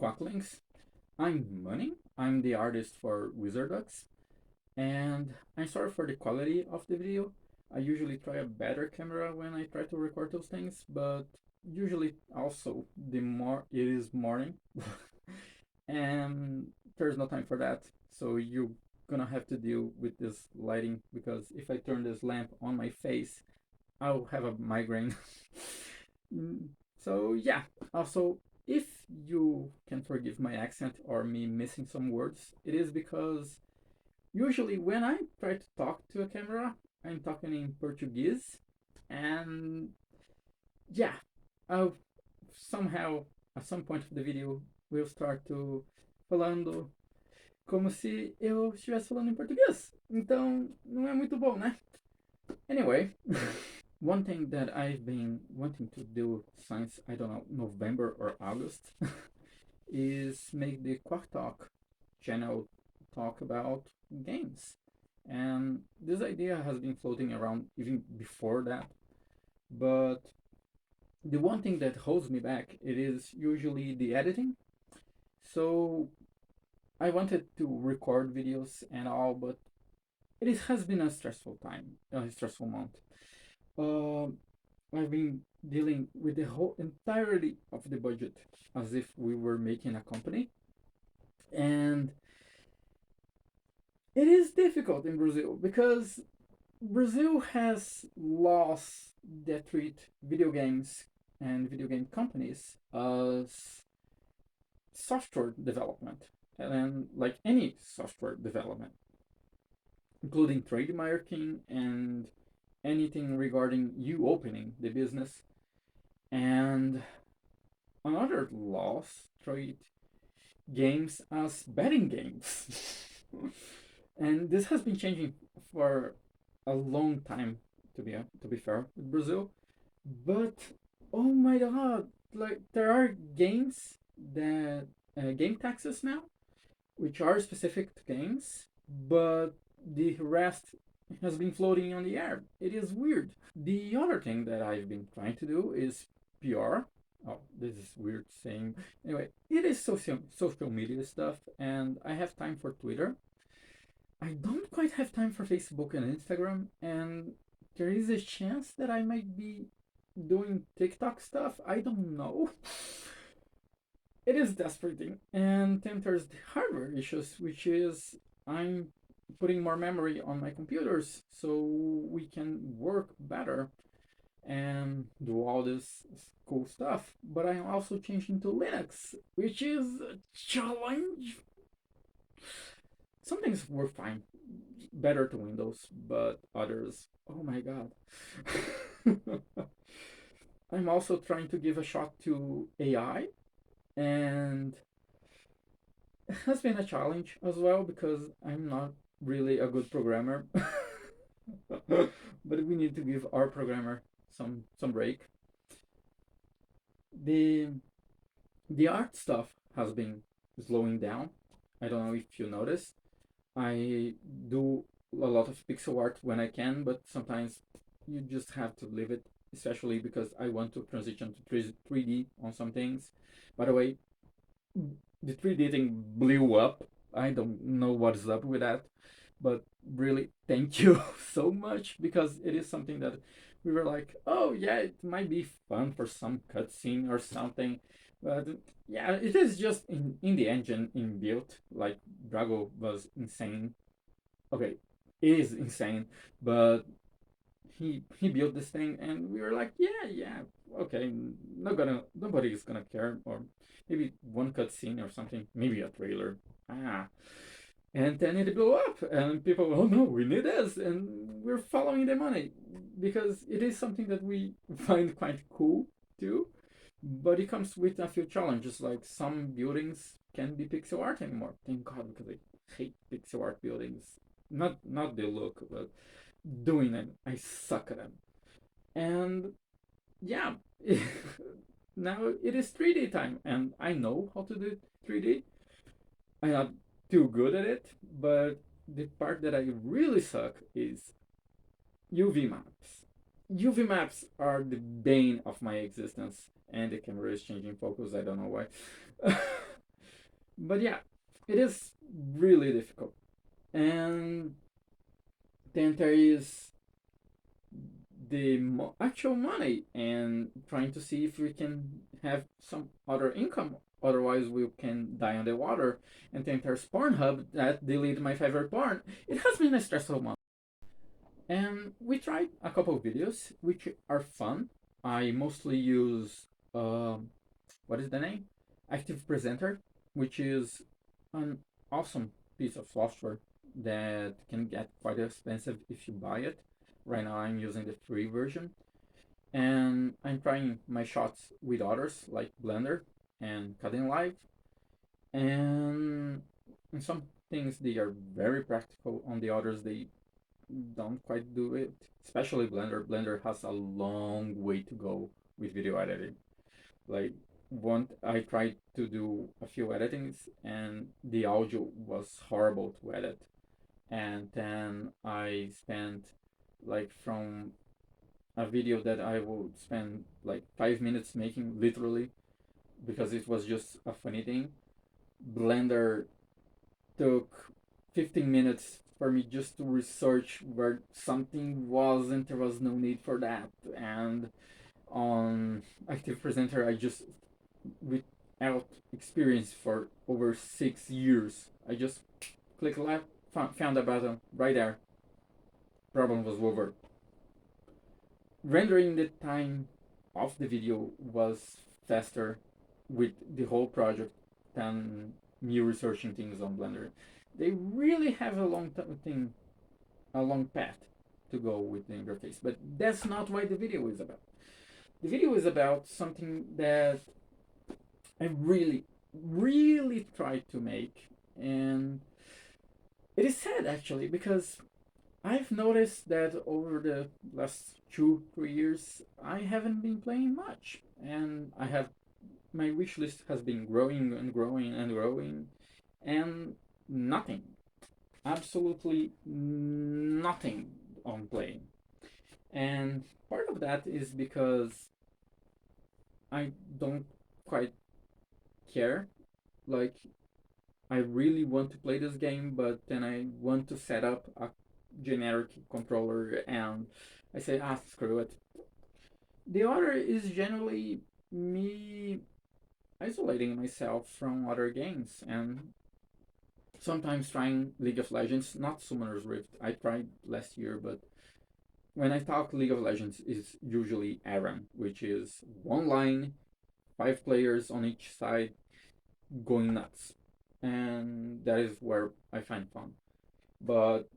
Quack I'm Money. I'm the artist for Wizarducks, and I'm sorry for the quality of the video. I usually try a better camera when I try to record those things, but usually also the more it is morning, and there's no time for that. So you're gonna have to deal with this lighting because if I turn this lamp on my face, I'll have a migraine. Mm, so yeah. Also, if you can forgive my accent or me missing some words, it is because usually when I try to talk to a camera, I'm talking in Portuguese, and yeah, I'll somehow at some point of the video will start to falando como se eu estivesse falando em português. Então, não é muito bom, né? Anyway, one thing that I've been wanting to do since I don't know November or August is make the Quack Talk channel talk about games. And this idea has been floating around even before that. But the one thing that holds me back it is usually the editing. So I wanted to record videos and all, but it has been a stressful time, a stressful month. Uh, I've been dealing with the whole entirety of the budget as if we were making a company. And it is difficult in Brazil because Brazil has laws that treat video games and video game companies as software development. And like any software development, including trademarking and anything regarding you opening the business. And another laws treat games as betting games. And this has been changing for a long time, to be fair, with Brazil. But oh my god, like there are games that game taxes now, which are specific to games, but the rest has been floating on the air. It is weird. The other thing that I've been trying to do is PR. Oh, this is weird saying. Anyway, it is social media stuff, and I have time for Twitter. I don't quite have time for Facebook and Instagram, and there is a chance that I might be doing TikTok stuff. I don't know. It is desperate, and then there's the hardware issues, which is I'm putting more memory on my computers so we can work better and do all this cool stuff. But I'm also changing to Linux, which is a challenge. Some things work fine, better to Windows, but others, oh my god. I'm also trying to give a shot to AI, and it has been a challenge as well because I'm not really a good programmer. But we need to give our programmer some break. The the art stuff has been slowing down. I don't know if you notice. I do a lot of pixel art when I can, but sometimes you just have to leave it, especially because I want to transition to 3D on some things. By the way, the 3D thing blew up. I don't know what's up with that, but really, thank you so much because it is something that we were like, oh yeah, it might be fun for some cutscene or something, but yeah, it is just in the engine inbuilt. Like Drago was insane. Okay, it is insane, but he built this thing and we were like, yeah, okay, nobody's gonna care, or maybe one cutscene or something, maybe a trailer. Ah, and then it blew up and people, oh no, we need this, and we're following the money because it is something that we find quite cool too, but it comes with a few challenges, like some buildings can't be pixel art anymore, thank god, because I hate pixel art buildings. Not the look, but doing it, I suck at them. And yeah, now it is 3D time, and I know how to do 3D. I'm not too good at it, but the part that I really suck is UV maps. UV maps are the bane of my existence, and the camera is changing focus. I don't know why. But yeah, it is really difficult. And then there is the actual money and trying to see if we can have some other income. Otherwise, we can die on the water. And then there's Pornhub that deleted my favorite porn. It has been a stressful month. And we tried a couple of videos, which are fun. I mostly use, what is the name? Active Presenter, which is an awesome piece of software that can get quite expensive if you buy it. Right now, I'm using the free version, and I'm trying my shots with others like Blender and Cutting Live, and in some things they are very practical. On the others, they don't quite do it. Especially Blender. Blender has a long way to go with video editing. Like one, I tried to do a few editings, and the audio was horrible to edit. And then I spent like from a video that I would spend like 5 minutes making, literally, because it was just a funny thing. Blender took 15 minutes for me just to research where something was, and there was no need for that. And on Active Presenter, I just, without experience for over 6 years, I just click left, found a button right there. Problem was over. Rendering the time of the video was faster with the whole project than me researching things on Blender. They really have a a long path to go with the interface, but that's not what the video is about. The video is about something that I really, really tried to make, and it is sad actually because I've noticed that over the last 2 3 years I haven't been playing much, and I have my wish list has been growing and growing and growing, and nothing, absolutely nothing on playing. And part of that is because I don't quite care. Like, I really want to play this game, but then I want to set up a generic controller, and I say, screw it. The other is generally me isolating myself from other games and sometimes trying League of Legends, not Summoner's Rift. I tried last year, but when I talk League of Legends, is usually ARAM, which is one line, 5 players on each side, going nuts, and that is where I find fun. But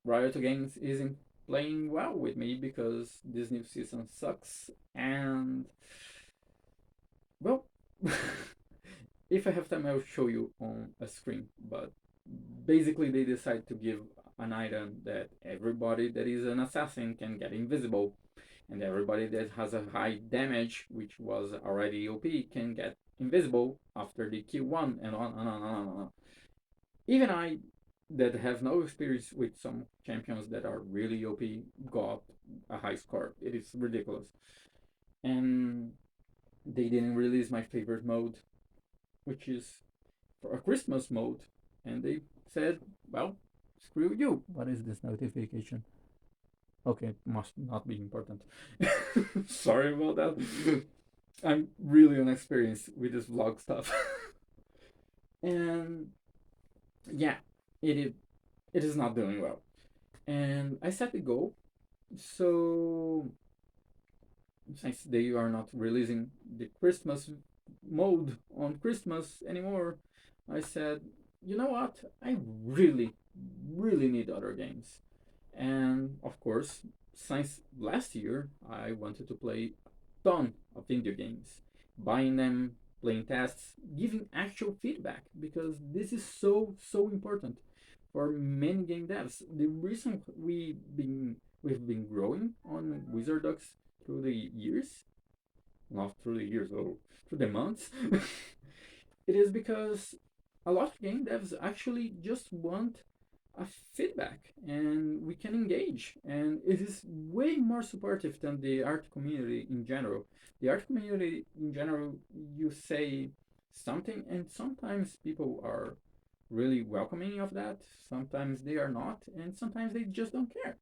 Riot Games isn't playing well with me because this new season sucks, and well, if I have time, I'll show you on a screen. But basically, they decide to give an item that everybody that is an assassin can get invisible, and everybody that has a high damage, which was already OP, can get invisible after they kill one, and on and on and on and on. Even I, that have no experience with some champions that are really OP, got a high score. It is ridiculous. And they didn't release my favorite mode, which is for a Christmas mode. And they said, well, screw you. What is this notification? Okay, it must not be important. Sorry about that. I'm really inexperienced with this vlog stuff. And yeah, it it is not doing well. And I set the goal. So since they are not releasing the Christmas mode on Christmas anymore, I said, you know what? I really, really need other games. And of course, since last year, I wanted to play a ton of video games, buying them, playing tests, giving actual feedback, because this is so, so important for many game devs. The reason we've been growing on Wizardux through the years, not through the years, oh, through the months, it is because a lot of game devs actually just want a feedback and we can engage, and it is way more supportive than the art community in general. The art community in general, you say something, and sometimes people are really welcoming of that, sometimes they are not, and sometimes they just don't care.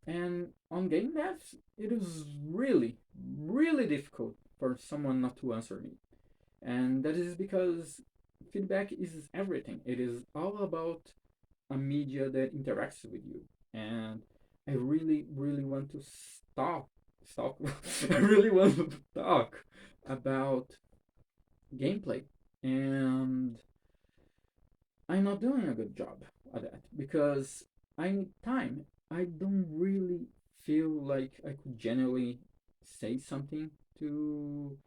And on game devs, it is really, really difficult for someone not to answer me. And that is because feedback is everything. It is all about a media that interacts with you. And I really, really want to stop. I really want to talk about gameplay. And I'm not doing a good job at that because I need time. I don't really feel like I could genuinely say something to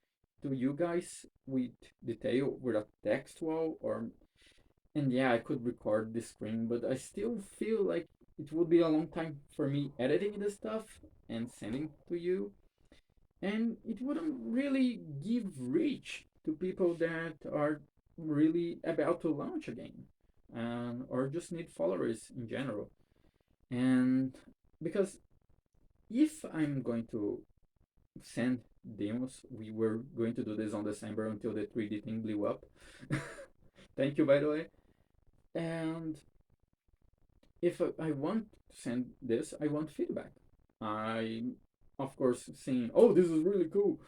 to you guys with detail with a text wall, or and yeah, I could record the screen, but I still feel like it would be a long time for me editing the stuff and sending to you, and it wouldn't really give reach to people that are really about to launch a game, or just need followers in general. And because if I'm going to send demos, we were going to do this on December until the 3D thing blew up. Thank you, by the way. And if I want to send this, I want feedback. I, of course, saying, "Oh, this is really cool,"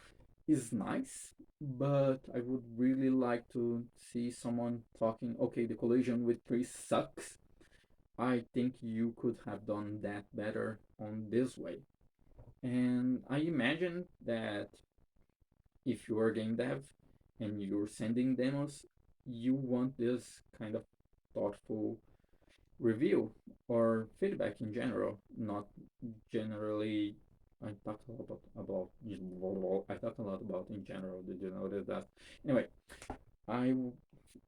is nice, but I would really like to see someone talking. Okay, the collision with trees sucks. I think you could have done that better on this way. And I imagine that if you're a game dev and you're sending demos, you want this kind of thoughtful review or feedback in general, not generally. I talked a lot I talked a lot about in general. Did you notice that? Anyway, I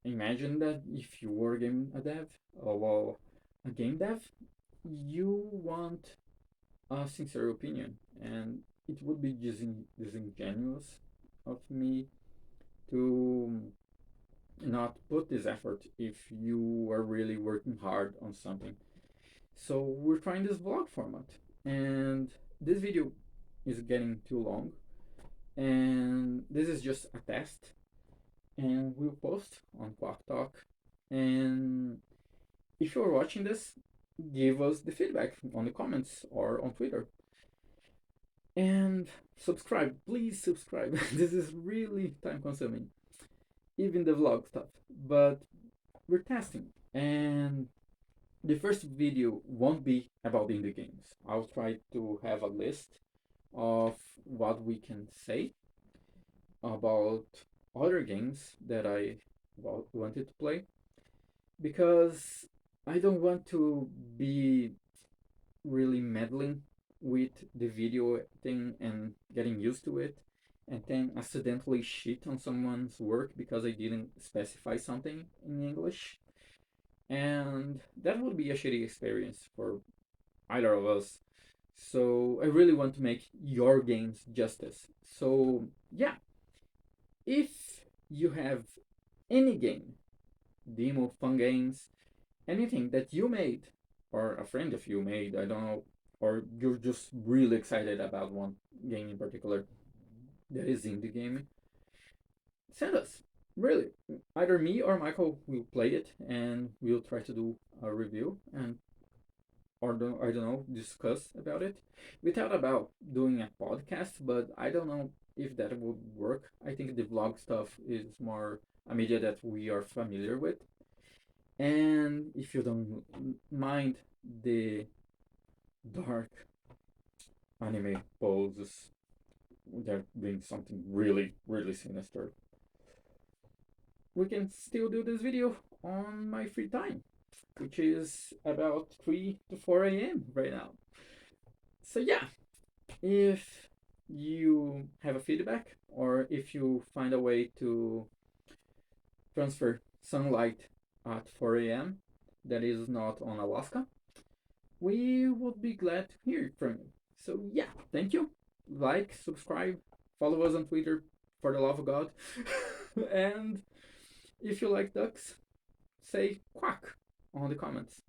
imagine that if you were a dev, or well, a game dev, you want a sincere opinion, and it would be disingenuous of me to not put this effort if you are really working hard on something. So we're trying this vlog format, and this video is getting too long, and this is just a test, and we'll post on Quack Talk. And if you're watching this, give us the feedback on the comments or on Twitter. And subscribe, please subscribe. This is really time consuming, even the vlog stuff. But we're testing, and the first video won't be about indie games. I'll try to have a list of what we can say about other games that I wanted to play, because I don't want to be really meddling with the video thing and getting used to it, and then accidentally shit on someone's work because I didn't specify something in English. And that would be a shitty experience for either of us. So I really want to make your games justice. So yeah, if you have any game, demo, fun games, anything that you made or a friend of you made, I don't know, or you're just really excited about one game in particular that is indie game, send us. Really, either me or Michael will play it and we'll try to do a review, and or I don't know, discuss about it. We thought about doing a podcast, but I don't know if that would work. I think the vlog stuff is more a media that we are familiar with. And if you don't mind the dark anime poses that bring something really, really sinister, we can still do this video on my free time, which is about 3 to 4 a.m. right now. So yeah, if you have a feedback, or if you find a way to transfer sunlight at 4 a.m. that is not on Alaska, we would be glad to hear from you. So yeah, thank you. Like, subscribe, follow us on Twitter, for the love of God. And if you like ducks, say quack on the comments.